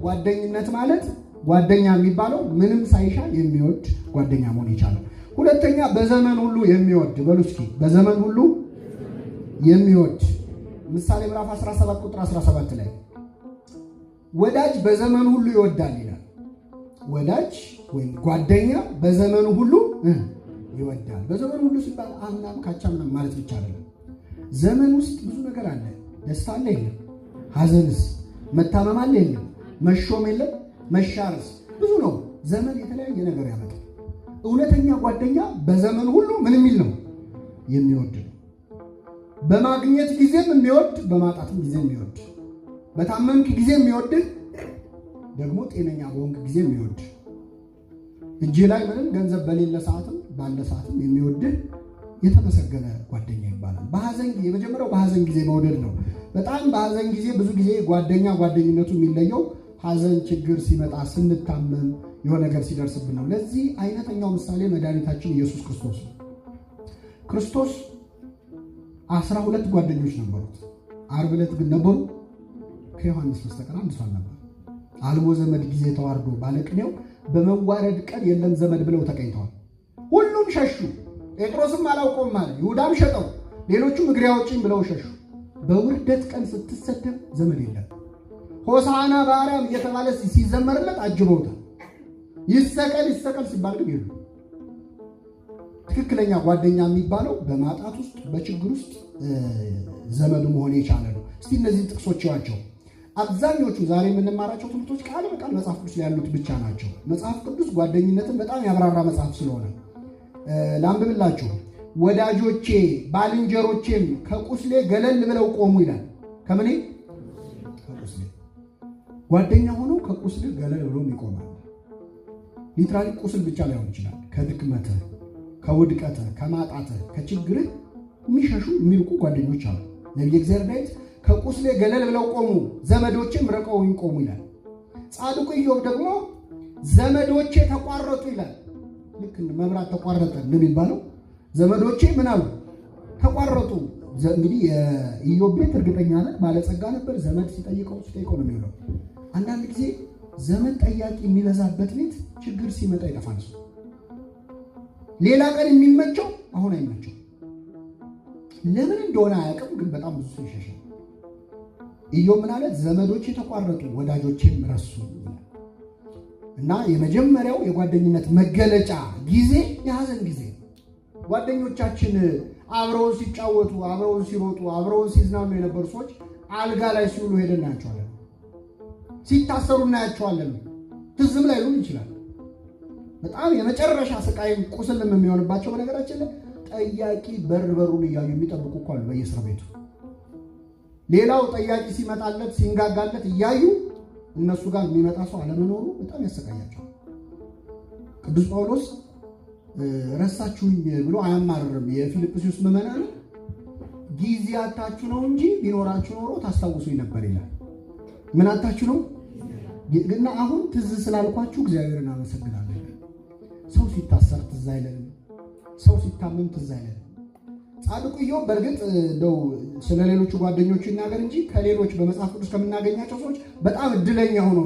ጓደኝነት ማለት ጓደኛ የሚባለው ምንም ሳይሻ የሚወድ ጓደኛ መሆን ይቻላል። ሁለተኛ በዘመን ሁሉ የሚወድ በሉ እስኪ በዘመን ሁሉ የሚወድ ምሳሌ ምዕራፍ 17 ቁጥር 17 ላይ ወዳጅ በዘመን ሁሉ ይወዳል ይላል። ወዳጅ ወይም ጓደኛ በዘመኑ ሁሉ ይወዳል። በዘመኑ ሁሉ ሲባል አምናም ካቻምናም ማለት ብቻ አይደለም። ዘመን ውስጥ ብዙ ነገር አለ። ደስታ አለ የለም? ሐዘንስ? መታመም አለ የለም? መሾም የለም? መሻርስ? ብዙ ነው። ዘመን የተለያየ ነገር ያመጣል። እውነተኛ ጓደኛ በዘመን ሁሉ ምን የሚል ነው? የሚወድ ነው። በማግኘት ጊዜም የሚወድ፣ በማጣትም ጊዜ የሚወድ፣ በታመምክ ጊዜ የሚወድ፣ ደግሞ ጤነኛ በሆንክ ጊዜ የሚወድ፣ እጅ ላይ ምንም ገንዘብ በሌለ ሰዓትም ባለ ሰዓትም የሚወድ የተመሰገነ ጓደኛ ይባላል። በሐዘን ጊዜ የመጀመሪያው በሐዘን ጊዜ መውደድ ነው። በጣም በሐዘን ጊዜ ብዙ ጊዜ ጓደኝነቱ የሚለየው ሐዘን ችግር ሲመጣ ስንታመም የሆነ ነገር ሲደርስብን ነው። ለዚህ አይነተኛው ምሳሌ መድኃኒታችን ኢየሱስ ክርስቶስ ነው። ክርስቶስ 12 ጓደኞች ነበሩት። ዓርብ ዕለት ግን ነበሩ ከዮሐንስ በስተቀር አንድ ሰው አልነበረ። አልቦ ዘመድ ጊዜ ተዋርዶ ባለቅኔው በመዋረድ ቀን የለም ዘመድ ብለው ተቀኝተዋል። ሁሉም ሸሹ። ጴጥሮስም አላውቀውም አለ። ይሁዳም ሸጠው፣ ሌሎቹም እግሬ አውጪኝ ብለው ሸሹ። በውርደት ቀን ስትሰደብ ዘመድ የለም። ሆሳዕና በአርያም እየተባለ ሲዘመርለት አጅበውታል። ይሰቀል ይሰቀል ሲባል ግን የሉ። ትክክለኛ ጓደኛ የሚባለው በማጣት ውስጥ በችግር ውስጥ ዘመዱ መሆን የቻለ ነው። እስቲ እነዚህ ጥቅሶች ያቸው። አብዛኞቹ ዛሬ የምንማራቸው ትምህርቶች ቃል በቃል መጽሐፍ ቅዱስ ላይ ያሉት ብቻ ናቸው። መጽሐፍ ቅዱስ ጓደኝነትን በጣም ያብራራ መጽሐፍ ስለሆነ ላንብብላችሁ። ወዳጆቼ ባልንጀሮቼም ከቁስሌ ገለል ብለው ቆሙ ይላል። ከምኔ? ከቁስሌ። ጓደኛ ሆኖ ከቁስል ገለል ብሎ ይቆማል። ሊትራሊ ቁስል ብቻ ላይሆን ይችላል። ከድክመትህ፣ ከውድቀትህ፣ ከማጣትህ፣ ከችግርህ የሚሸሹ የሚርቁ ጓደኞች አሉ። ነቢየ እግዚአብሔር ዳዊት ከቁስሌ ገለል ብለው ቆሙ፣ ዘመዶቼም ርቀውኝ ቆሙ ይላል። ጻድቁ ኢዮብ ደግሞ ዘመዶቼ ተቋረጡ ይላል። ልክ መብራት ተቋረጠ እንደሚባለው ዘመዶቼ ምን አሉ? ተቋረጡ። እንግዲህ የኢዮብ ቤት እርግጠኛ ነን ባለጸጋ ነበር። ዘመድ ሲጠይቀው ነው የሚውለው። አንዳንድ ጊዜ ዘመድ ጠያቂ የሚበዛበት ቤት ችግር ሲመጣ ይጠፋል። ሌላ ቀን የሚመቸው አሁን አይመቸው። ለምን እንደሆነ አያውቅም፣ ግን በጣም ብዙ ሰው ይሸሻል። ኢዮብ ምን አለ? ዘመዶቼ ተቋረጡ ወዳጆቼም ረሱ። እና የመጀመሪያው የጓደኝነት መገለጫ ጊዜ የሐዘን ጊዜ። ጓደኞቻችን አብረውን ሲጫወቱ፣ አብረውን ሲሮጡ፣ አብረውን ሲዝናኑ የነበሩ ሰዎች አልጋ ላይ ሲውሉ ሄደን እናያቸዋለን። ሲታሰሩ እናያቸዋለን። ትዝም ላይ ሊሆን ይችላል። በጣም የመጨረሻ ስቃይም ቁስልም የሚሆንባቸው በነገራችን ላይ ጠያቂ በሩን እያዩ የሚጠብቁ እኮ አሉ በየእስር ቤቱ። ሌላው ጠያቂ ሲመጣለት ሲንጋጋለት እያዩ እነሱ ጋር የሚመጣ ሰው አለመኖሩ በጣም ያሰቃያቸው። ቅዱስ ጳውሎስ ረሳችሁኝ ብሎ አያማርርም። የፊልጵስዩስ ምዕመናን ጊዜ አታችሁ ነው እንጂ ቢኖራችሁ ኖሮ ታስታውሱኝ ነበር ይላል። ምን አታችሁ ነው? ግን አሁን ትዝ ስላልኳችሁ እግዚአብሔርን አመሰግናለሁ። ሰው ሲታሰር ትዝ አይለንም፣ ሰው ሲታመም ትዝ አይለንም። ጻድቁ ኢዮብ በእርግጥ እንደው ስለ ሌሎቹ ጓደኞቹ ይናገር እንጂ ከሌሎች በመጽሐፍ ቅዱስ ከምናገኛቸው ሰዎች በጣም እድለኛ ሆኖ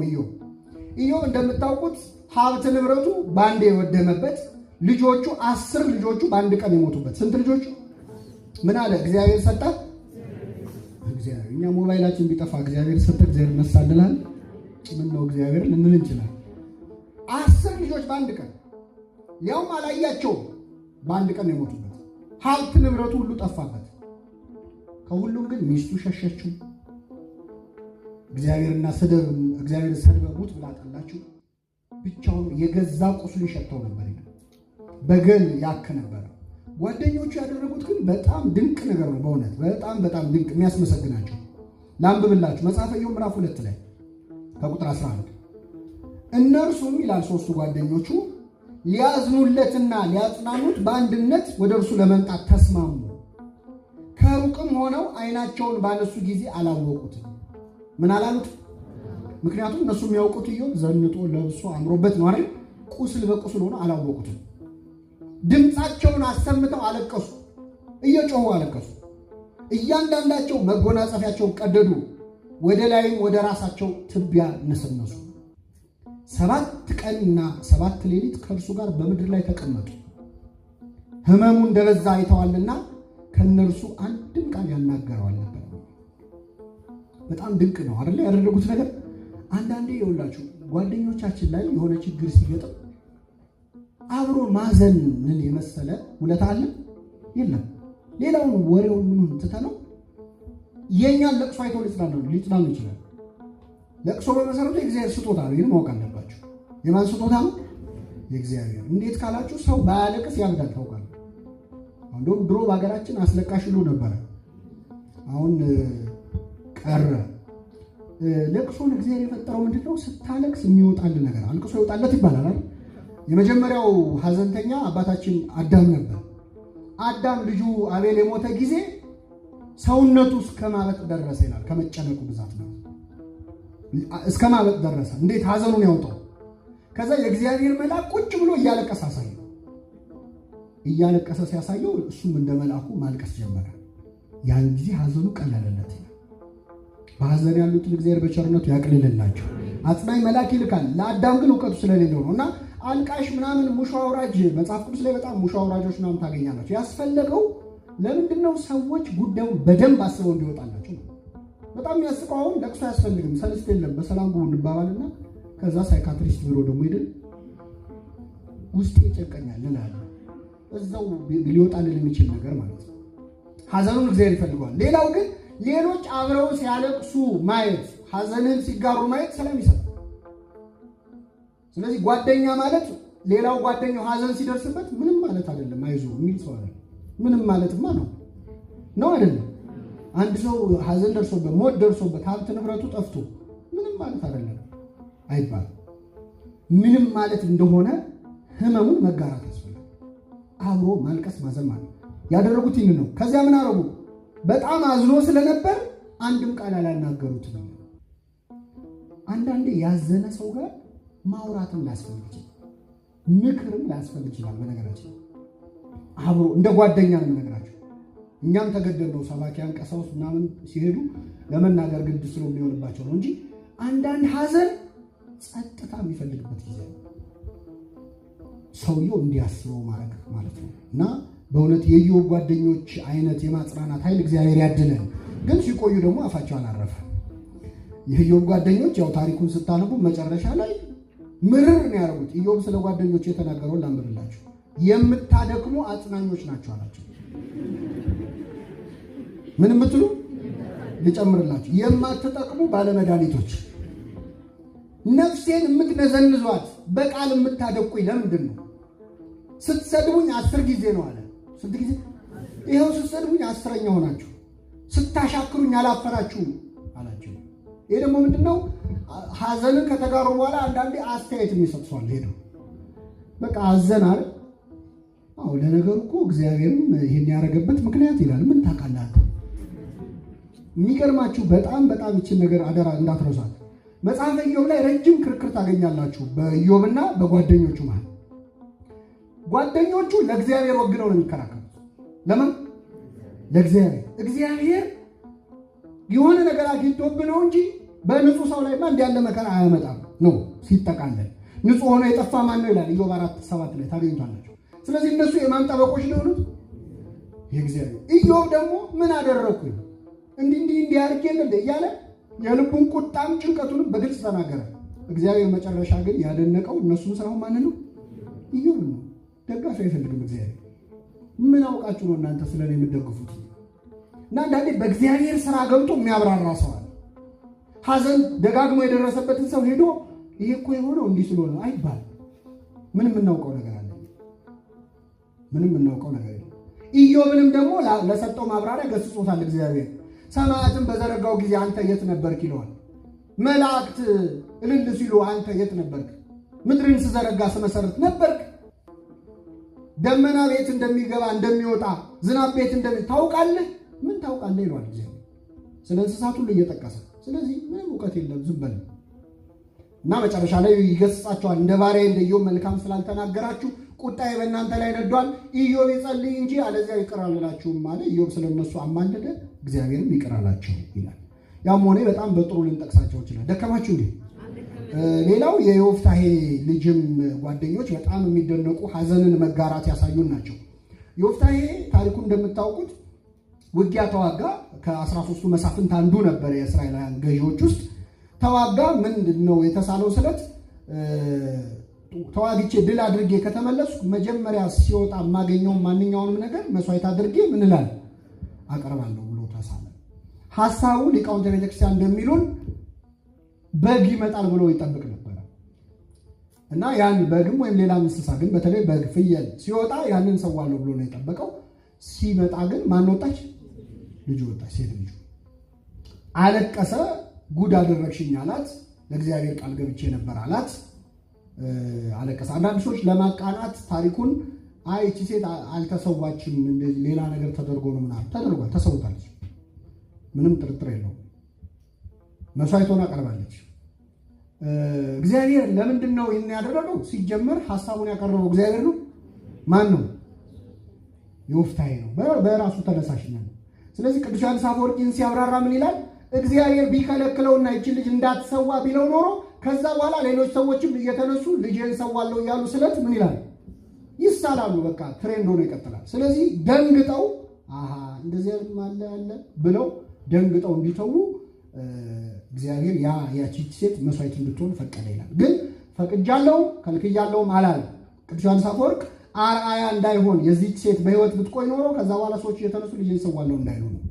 ኢዮብ እንደምታውቁት ሀብት ንብረቱ ባንዴ የወደመበት፣ ልጆቹ 10 ልጆቹ በአንድ ቀን የሞቱበት። ስንት ልጆቹ? ምን አለ? እግዚአብሔር ሰጠ። እግዚአብሔር እኛ ሞባይላችን ቢጠፋ እግዚአብሔር ሰጠ እግዚአብሔር ነሳልላል ምን ነው እግዚአብሔር ልንል እንችላለን። 10 ልጆች በአንድ ቀን ያውም አላያቸው በአንድ ቀን የሞቱበት። ሀብት ንብረቱ ሁሉ ጠፋበት። ከሁሉም ግን ሚስቱ ሸሸችው። እግዚአብሔርና እግዚአብሔር ሰድበ ሙት ብላ ጠላችው። ብቻውን የገዛ ቁስሉ ይሸተው ነበር፣ በገል ያክ ነበር። ጓደኞቹ ያደረጉት ግን በጣም ድንቅ ነገር ነው። በእውነት በጣም ድንቅ የሚያስመሰግናቸው። ላንብብላችሁ መጽሐፈ ኢዮብ ምዕራፍ 2 ላይ ከቁጥር 11 እነርሱም ይላል ሶስቱ ጓደኞቹ ሊያዝኑለትና ሊያጽናኑት በአንድነት ወደ እርሱ ለመምጣት ተስማሙ። ከሩቅም ሆነው ዓይናቸውን ባነሱ ጊዜ አላወቁትም። ምን አላሉት? ምክንያቱም እነሱ የሚያውቁት ኢዮብ ዘንጦ ለብሶ አምሮበት ነው አይደል? ቁስል በቁስል ሆኖ አላወቁትም። ድምፃቸውን አሰምተው አለቀሱ፣ እየጮሁ አለቀሱ። እያንዳንዳቸው መጎናጸፊያቸውን ቀደዱ፣ ወደ ላይም ወደ ራሳቸው ትቢያ ነሰነሱ። 7 ቀንና 7 ሌሊት ከእርሱ ጋር በምድር ላይ ተቀመጡ። ሕመሙ እንደበዛ አይተዋልና ከእነርሱ አንድም ቃል ያናገረው አልነበረም። በጣም ድንቅ ነው አይደል ያደረጉት ነገር። አንዳንዴ ይኸውላችሁ ጓደኞቻችን ላይ የሆነ ችግር ሲገጥም አብሮ ማዘንን የመሰለ ውለታ አለ የለም። ሌላውን ወሬውን ምኑን ትተነው የኛን ለቅሶ አይተው ሊጽናኑ ይችላል። ለቅሶ በመሰረቱ የእግዚአብሔር ስጦታ ነው። ይህን ማወቅ አለባችሁ። የማን ስጦታ ነው? የእግዚአብሔር። እንዴት ካላችሁ ሰው ባያለቅስ ያብዳል። ታውቃለህ። እንደውም ድሮ በሀገራችን አስለቃሽ ሁሉ ነበረ፣ አሁን ቀረ። ለቅሶን እግዚአብሔር የፈጠረው ምንድነው? ስታለቅስ የሚወጣል ነገር አልቅሶ ይወጣለት ይባላል አይደል? የመጀመሪያው ሀዘንተኛ አባታችን አዳም ነበር። አዳም ልጁ አቤል የሞተ ጊዜ ሰውነቱ እስከ ማበጥ ደረሰ ይላል። ከመጨነቁ ብዛት ነው እስከ ማበጥ ደረሰ። እንዴት ሀዘኑን ያውጣው? ከዛ የእግዚአብሔር መልአክ ቁጭ ብሎ እያለቀሰ አሳየው። እያለቀሰ ሲያሳየው እሱም እንደ መልአኩ ማልቀስ ጀመረ። ያን ጊዜ ሀዘኑ ቀለለለት። በሀዘን ያሉትን እግዚአብሔር በቸርነቱ ያቅልልላቸው። አጽናኝ መልአክ ይልካል። ለአዳም ግን እውቀቱ ስለሌለው ነው። እና አልቃሽ ምናምን ሙሾ አውራጅ መጽሐፍ ቅዱስ ላይ በጣም ሙሾ አውራጆች ምናምን ታገኛላችሁ። ያስፈለገው ለምንድን ነው? ሰዎች ጉዳዩን በደንብ አስበው እንዲወጣላቸው ነው። በጣም የሚያስቀው አሁን ለቅሶ አያስፈልግም ሰልስት የለም በሰላም ጉቡ እንባባልና ከዛ ሳይካትሪስት ቢሮ ደግሞ ሄደን ውስጤ ይጨቀኛል እንላለን። እዛው ሊወጣልን የሚችል ነገር ማለት ነው። ሀዘኑን እግዚአብሔር ይፈልገዋል። ሌላው ግን ሌሎች አብረው ሲያለቅሱ ማየት፣ ሀዘንን ሲጋሩ ማየት ሰላም ይሰጣል። ስለዚህ ጓደኛ ማለት ሌላው ጓደኛው ሀዘን ሲደርስበት ምንም ማለት አይደለም አይዞህ የሚል ሰው አይደለም። ምንም ማለትማ ነው አይደለም። አንድ ሰው ሀዘን ደርሶበት ሞት ደርሶበት ሀብት ንብረቱ ጠፍቶ ምንም ማለት አይደለም አይባልም። ምንም ማለት እንደሆነ ህመሙን መጋራት ያስፈልጋል። አብሮ ማልቀስ ማዘን ማለት ያደረጉት ይህን ነው። ከዚያ ምን አረጉ? በጣም አዝኖ ስለነበር አንድም ቃል አላናገሩትም። አንዳንዴ ያዘነ ሰው ጋር ማውራትም ላያስፈልግ ይችላል፣ ምክርም ላያስፈልግ ይችላል። በነገራችን አብሮ እንደ ጓደኛ ነው የምነግራቸው። እኛም ተገደል ነው ሰባኪያን ቀሳውስት ምናምን ሲሄዱ ለመናገር ግድ ስለሚሆንባቸው ነው እንጂ አንዳንድ ሀዘን ጸጥታ የሚፈልግበት ጊዜ ነው። ሰውየው እንዲያስበው ማድረግ ማለት ነው። እና በእውነት የኢዮብ ጓደኞች አይነት የማጽናናት ኃይል እግዚአብሔር ያድለን። ግን ሲቆዩ ደግሞ አፋቸው አላረፈ። የኢዮብ ጓደኞች ያው ታሪኩን ስታነቡ መጨረሻ ላይ ምርር ነው ያደረጉት። ኢዮብ ስለ ጓደኞቹ የተናገረውን ላንብብላችሁ። የምታደክሙ አጽናኞች ናቸው አላቸው። ምን የምትሉ ልጨምርላችሁ፣ የማትጠቅሙ ባለመድኃኒቶች፣ ነፍሴን የምትነዘንዟት በቃል የምታደቁኝ ለምንድን ነው? ስትሰድቡኝ 10 ጊዜ ነው አለ። ስንት ጊዜ? ይኸው ስትሰድቡኝ 10ኛ ሆናችሁ፣ ስታሻክሩኝ አላፈራችሁም አላቸው። ይሄ ደግሞ ምንድነው? ሀዘንን ከተጋሩ በኋላ አንዳንዴ አስተያየት የሚሰጥሷል። ሄደው በቃ አዘን አለ። አዎ ለነገሩ እኮ እግዚአብሔርም ይሄን ያደረገበት ምክንያት ይላል። ምን ታውቃለህ? የሚገርማችሁ በጣም ይችን ነገር አደራ እንዳትረሷት። መጽሐፈ ኢዮብ ላይ ረጅም ክርክር ታገኛላችሁ በኢዮብና በጓደኞቹ ማለት። ጓደኞቹ ለእግዚአብሔር ወግነው ነው የሚከራከሩት። ለምን? ለእግዚአብሔር። እግዚአብሔር የሆነ ነገር አግኝቶብህ ነው እንጂ በንጹህ ሰው ላይ እንዲህ ያለ መከራ አያመጣም ነው ሲጠቃለል። ንጹህ ሆኖ የጠፋ ማን ነው ይላል ኢዮብ 4:7 ላይ ታገኙታላችሁ። ስለዚህ እነሱ የማን ጠበቆች ነው የሆኑት? የእግዚአብሔር። ኢዮብ ደግሞ ምን አደረኩኝ እንዲህ አድርጌ የለ እያለ የልቡን ቁጣም ጭንቀቱንም በግልጽ ተናገረ። እግዚአብሔር መጨረሻ ግን ያደነቀው እነሱን ሳይሆን ማን ነው? ኢዮብ ነው። ደጋፊ አይፈልግም እግዚአብሔር። ምን አውቃችሁ ነው እናንተ ስለኔ የምትደግፉት? እና አንዳንዴ በእግዚአብሔር ስራ ገብቶ የሚያብራራ ሰው አለ። ሀዘን ደጋግሞ የደረሰበትን ሰው ሄዶ ይሄ እኮ የሆነው እንዲህ ስለሆነ አይባልም። ምንም የምናውቀው ነገር አለ? ምንም የምናውቀው ነገር የለም። ኢዮብንም ደግሞ ለሰጠው ማብራሪያ ገስጾታል እግዚአብሔር። ሰማያትን በዘረጋው ጊዜ አንተ የት ነበርክ ይለዋል። መላእክት እልል ሲሉ አንተ የት ነበርክ? ምድርን ስዘረጋ ስመሰርት ነበርክ? ደመና ቤት እንደሚገባ እንደሚወጣ ዝናብ ቤት ታውቃለህ? ምን ታውቃለህ ይለዋል እግዚአብሔር ስለ እንስሳት ሁሉ እየጠቀሰ። ስለዚህ ምንም እውቀት የለም ዝም በል እና መጨረሻ ላይ ይገስጻቸዋል። እንደ ባሪያዬ እንደ ኢዮብ መልካም ስላልተናገራችሁ ቁጣዬ በእናንተ ላይ ነዷል። ኢዮብ ይጸልይ እንጂ አለዚያ ይቅር አልላችሁም አለ። ኢዮብ ስለነሱ አማለደ፣ እግዚአብሔርም ይቅር አላቸው ይላል። ያም ሆነ በጣም በጥሩ ልንጠቅሳቸው ይችላል። ደከማችሁ እንዴ? ሌላው የዮፍታሔ ልጅም ጓደኞች በጣም የሚደነቁ ሐዘንን መጋራት ያሳዩን ናቸው። ዮፍታሔ ታሪኩ እንደምታውቁት ውጊያ ተዋጋ። ከ13ቱ መሳፍንት አንዱ ነበር። የእስራኤላውያን ገዢዎች ውስጥ ተዋጋ። ምንድነው የተሳለው ስለት? ተዋግቼ ድል አድርጌ ከተመለስኩ መጀመሪያ ሲወጣ የማገኘው ማንኛውንም ነገር መስዋዕት አድርጌ ምን እላለሁ አቀርባለሁ ብሎ ተሳለ። ሐሳቡ ሊቃውንተ ቤተክርስቲያን እንደሚሉን በግ ይመጣል ብሎ ይጠብቅ ነበር እና ያን በግም ወይም ሌላ እንስሳ ግን በተለይ በግ፣ ፍየል ሲወጣ ያንን ሰዋለሁ ብሎ ነው የጠበቀው። ሲመጣ ግን ማን ወጣች? ልጁ ወጣች፣ ሴት ልጁ። አለቀሰ። ጉድ አደረግሽኝ አላት። ለእግዚአብሔር ቃል ገብቼ ነበር አላት። አለቀሰ። አንዳንድ ሰዎች ለማቃናት ታሪኩን አይ እቺ ሴት አልተሰዋችም እንደዚህ ሌላ ነገር ተደርጎ ነው ምናምን። ተደርጓል፣ ተሰውታለች። ምንም ጥርጥር የለውም። መስዋዕት ሆና ቀርባለች። እግዚአብሔር ለምንድን ነው ይህን ያደረገው? ሲጀመር ሐሳቡን ያቀረበው እግዚአብሔር ነው። ማን ነው? ዮፍታሔ ነው፣ በራሱ ተነሳሽነት ነው። ስለዚህ ቅዱስ ዮሐንስ አፈወርቂን ሲያብራራ ምን ይላል? እግዚአብሔር ቢከለክለውና ይችን ልጅ እንዳትሰዋ ቢለው ኖሮ ከዛ በኋላ ሌሎች ሰዎችም እየተነሱ ልጄን ሰዋለሁ እያሉ ስለት ምን ይላል? ይሳላሉ። በቃ ትሬንድ ሆኖ ይቀጥላል። ስለዚህ ደንግጠው እንደዚህ አለ ብለው ደንግጠው እንዲተዉ እግዚአብሔር ያቺ ሴት መስዋዕት እንድትሆን ፈቀደ ይላል። ግን ፈቅጃለሁ ከልክያለሁም አላለም። ቅዱስ ዮሐንስ አፈወርቅ አርአያ እንዳይሆን የዚህች ሴት በሕይወት ብትቆይ ኖሮ ከዛ በኋላ ሰዎች እየተነሱ ልጄን ሰዋለሁ እንዳይሉ ነው።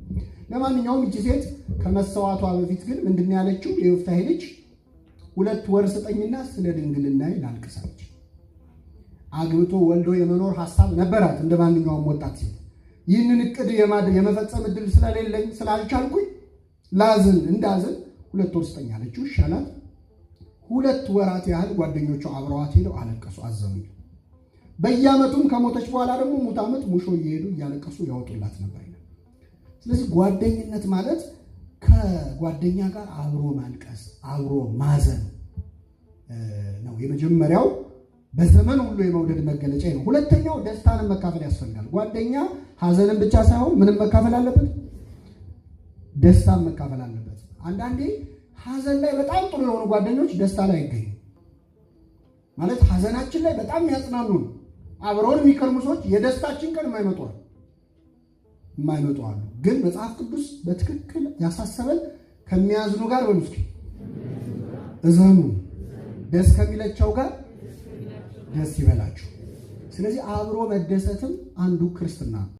ለማንኛውም ይቺ ሴት ከመሰዋቷ በፊት ግን ምንድን ነው ያለችው? የዮፍታሔ ልጅ 2 ወር ስጠኝና ስለ ድንግልናዬ ላልቅሳለች። አግብቶ ወልዶ የመኖር ሐሳብ ነበራት እንደ ማንኛውም ወጣት ሴት። ይህንን እቅድ የመፈጸም እድል ስለሌለኝ ስላልቻልኩኝ ላዝን እንዳዝን 2 ወር ስጠኝ አለችው። ይሻላል። 2 ወራት ያህል ጓደኞቿ አብረዋት ሄደው አለቀሱ፣ አዘኑ። በየዓመቱም ከሞተች በኋላ ደግሞ ሙት ዓመት ሙሾ እየሄዱ እያለቀሱ ያወጡላት ነበር። ስለዚህ ጓደኝነት ማለት ከጓደኛ ጋር አብሮ ማልቀስ፣ አብሮ ማዘን ነው። የመጀመሪያው በዘመን ሁሉ የመውደድ መገለጫ ነው። ሁለተኛው ደስታንም መካፈል ያስፈልጋል። ጓደኛ ሐዘንን ብቻ ሳይሆን ምንም መካፈል አለበት፣ ደስታን መካፈል አለበት። አንዳንዴ ሐዘን ላይ በጣም ጥሩ የሆኑ ጓደኞች ደስታ ላይ አይገኙ ማለት ሐዘናችን ላይ በጣም ያጽናኑን አብረውን የሚከርሙ ሰዎች የደስታችን ቀን የማይመጡ አሉ። ግን መጽሐፍ ቅዱስ በትክክል ያሳሰበን ከሚያዝኑ ጋር በሉስኪ እዘኑ፣ ደስ ከሚለቸው ጋር ደስ ይበላችሁ። ስለዚህ አብሮ መደሰትም አንዱ ክርስትና